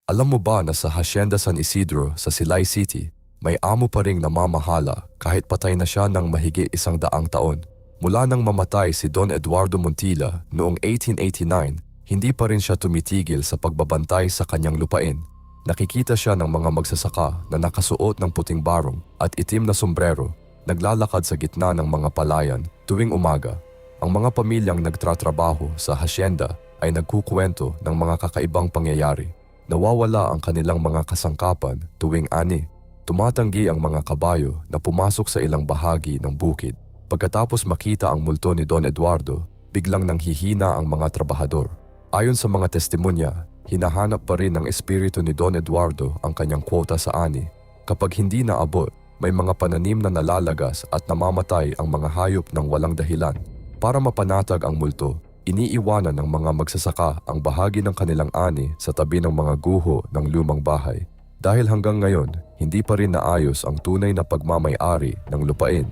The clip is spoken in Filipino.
Alam mo ba na sa Hacienda San Isidro sa Silay City, may amo pa ring namamahala kahit patay na siya ng mahigit 100 taon? Mula nang mamatay si Don Eduardo Montilla noong 1889, hindi pa rin siya tumitigil sa pagbabantay sa kanyang lupain. Nakikita siya ng mga magsasaka na nakasuot ng puting barong at itim na sombrero, naglalakad sa gitna ng mga palayan tuwing umaga. Ang mga pamilyang nagtratrabaho sa hacienda ay nagkukwento ng mga kakaibang pangyayari. Nawawala ang kanilang mga kasangkapan tuwing ani. Tumatanggi ang mga kabayo na pumasok sa ilang bahagi ng bukid. Pagkatapos makita ang multo ni Don Eduardo, biglang nanghihina ang mga trabahador. Ayon sa mga testimonya, hinahanap pa rin ng espiritu ni Don Eduardo ang kanyang kwota sa ani. Kapag hindi naabot, may mga pananim na nalalagas at namamatay ang mga hayop ng walang dahilan. Para mapanatag ang multo, iniiwanan ng mga magsasaka ang bahagi ng kanilang ani sa tabi ng mga guho ng lumang bahay. Dahil hanggang ngayon, hindi pa rin naayos ang tunay na pagmamay-ari ng lupain.